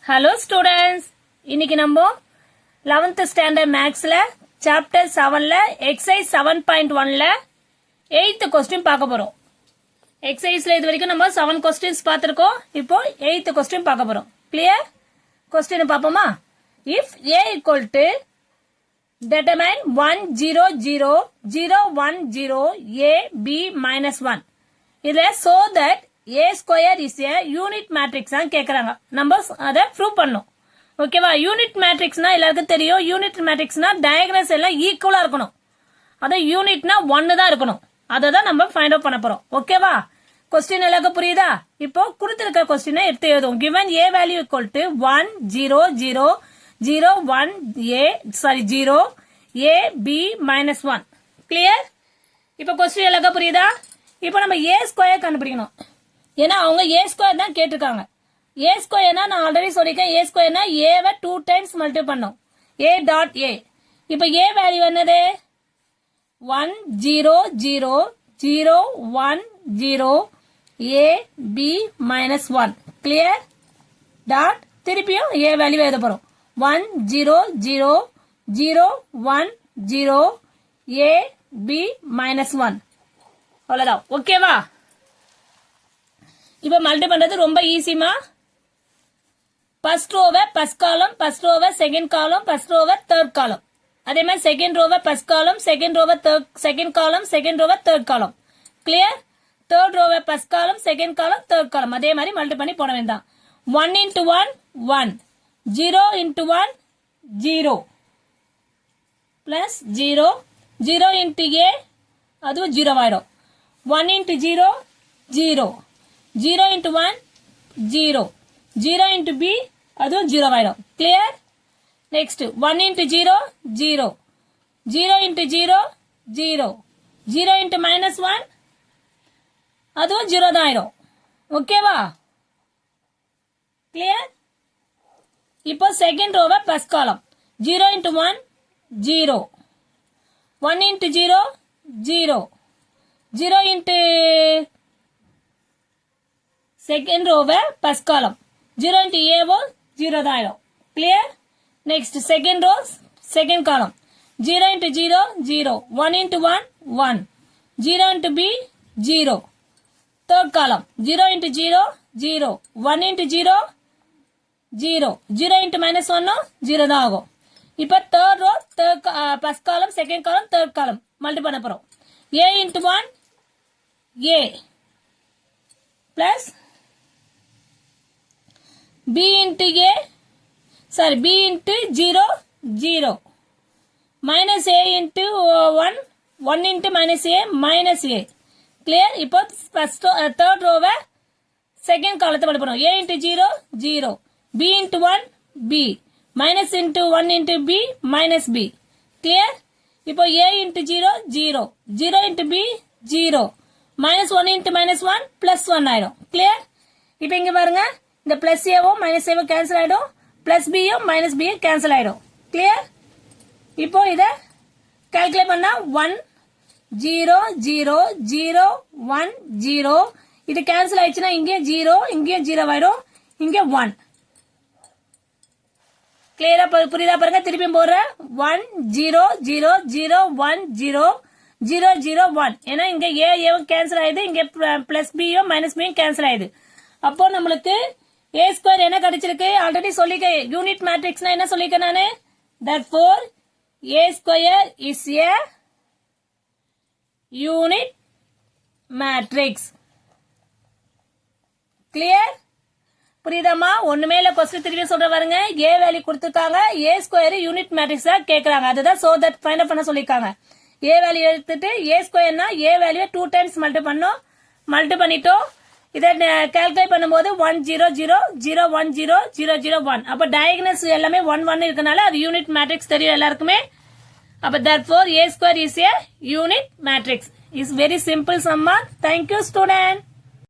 Hello students, இன்னைக்கு நம்ம 11th standard mathsல chapter 7ல exercise 7.1ல 8th question பார்க்க போறோம். exerciseல இதுவரைக்கும் நம்ம 7 questions பார்த்திருக்கோம். இப்போ 8th question பார்க்க போறோம். clear? question பாப்போமா? if a equal to determine 1 0 0 0 1 0 a b minus 1 இதுல so that a square is a unit matrix தான் கேக்குறாங்க. நம்ம அத ப்ரூவ் பண்ணோம். ஓகேவா? யூனிட் மேட்ரிக்ஸ்னா எல்லாருக்கும் தெரியும். யூனிட் மேட்ரிக்ஸ்னா டயகனல்ஸ் எல்லாம் ஈக்குவலா இருக்கணும். அத யூனிட்னா 1 தான் இருக்கணும். அத தான் நம்ம ஃபைண்ட் அவுட் பண்ண போறோம். ஓகேவா? क्वेश्चन எல்லாருக்கும் புரியுதா? இப்போ கொடுத்திருக்க क्वेश्चन எடுத்து எழுதுவோம். given a value equal to 1 0 0 0 1 a sorry 0 a b minus 1 clear? இப்போ क्वेश्चन எல்லாருக்கும் புரியுதா? இப்போ நம்ம a ஸ்கொயர் கண்டுபிடிக்கணும். ஏன்னா அவங்க a ஸ்கொயர் தான் கேட்டிருக்காங்க. a ஸ்கொயர்னா நான் ஆல்ரெடி சொல்லிருக்கேன். a ஸ்கொயர்னா a வை 2 டைம்ஸ் மல்டிப்ளை பண்ணோம். a dot a. இப்போ a வேல்யூ என்னது? 1 0 0 0 1 0 a b minus 1 clear? Dot திருப்பியும் a வேல்யூ எழுத போறோம். 1 0 0 0 1 0 a b minus 1 அவ்வளவுதான். ஓகேவா? இப்ப மல்டிப்ளை பண்றது ரொம்ப ஈஸிமா. ஃபர்ஸ்ட் ரோவை ஃபர்ஸ்ட் காலம், ஃபர்ஸ்ட் ரோவை செகண்ட் காலம், ஃபர்ஸ்ட் ரோவை தேர்ட் காலம். அதே மாதிரி செகண்ட் ரோவை ஃபர்ஸ்ட் காலம், செகண்ட் ரோவை செகண்ட் காலம், செகண்ட் ரோவை தேர்ட் காலம். கிளியர்? தேர்ட் ரோவை first column, second column, third காலம். அதே மாதிரி மல்டிப்ளை பண்ணி போட வேண்டாம். 1 into 1 1 0 into 1 0 plus 0 0 into a அதுவும் 0 ஆயிடும். 1 into 0 0 0 into 1 0 0 into b அதுவும் 0 ஆயிடும். Clear? Next 1 into 0 0 0 into 0 0 0 into minus 1 அதுவும் 0 தான் ஆயிடும். ஓகேவா? கிளியர்? இப்போ செகண்ட் ரோவை first column 0 into 1 0 1 into 0 0 0 into second ரோவை ஃபர்ஸ்ட் காலம் 0 into a वो 0 தான் ஆயிடும். Clear? Next second row second column 0 into 0 0 1 into 1 1 0 into b 0 third காலம் 0 into 0 0 1 into 0 0 0 into minus 1 0 தான் ஆகும். இப்ப third row first column second column third column multiply பண்ண போறோம். a into 1 a plus b into a sorry b into 0 0 minus a into 1 1 into minus a minus a clear? இப்போ first third row second காலத்தை multiply பண்ணுவோம். a into 0 0 b into 1 b minus into 1 into b minus b clear? இப்போ a into 0 0 0 into b 0 minus 1 into minus 1 plus 1 ஆயிடும். clear? இப்போ இங்க பாருங்க இந்த plus ஏவும் மைனஸ் ஏவும் கேன்சல் ஆயிடும். பிளஸ் பியும் மைனஸ் பியும் கேன்சல் ஆயிடும். கிளியர்? இப்போ இத கால்குலேட் பண்ணா 1 0 0 0 1 0 இது கேன்சல் ஆயிடுச்சுன்னா இங்கே 0 இங்கே 0 ஆயிடும். இங்கே 1. கிளியரா புரியுதா பாருங்க. திருப்பியும் போடுறேன் 1 0 0 0 1 0 0 0 1 ஏன்னா இங்க ஏவும் கேன்சல் ஆயிடுது. இங்க பிளஸ் பியும் மைனஸ் பியும் கேன்சல் ஆயிடுது. அப்போ நம்மளுக்கு a ஸ்கொயர் என்ன கிடைச்சிருக்கு? ஆல்ரெடி சொல்லிருக்கேன். யூனிட் மேட்ரிக்ஸ்னா என்ன சொல்லிருக்கேன் நானு? therefore a square is a unit matrix. Clear? புரியுதாமா? ஒண்ணுமே இல்ல. क्वेश्चन திருப்பி சொல்ற பாருங்க. a வேல்யூ கொடுத்திருக்காங்க. a ஸ்கொயர் யூனிட் மேட்ரிக்ஸா கேக்குறாங்க. அதுதான் so that ஃபைண்ட் அவுட் பண்ண சொல்லிருக்காங்க. a வேல்யூ எடுத்துட்டு a ஸ்கொயர்னா a வேல்யூ 2 டைம்ஸ் மல்டிப்ளை பண்ணோம். மல்டிப்ளை பண்ணிட்டோம். இதை கால்குலேட் பண்ணும்போது 1 0 0 0 1 0 0 0 1 அப்ப டயகனல்ஸ் எல்லாமே 1 1 இருக்கனால அது யூனிட் மேட்ரிக்ஸ் தெரியும் எல்லாருக்குமே. அப்ப therefore a square is a unit matrix. Is very simple summa. Thank you student.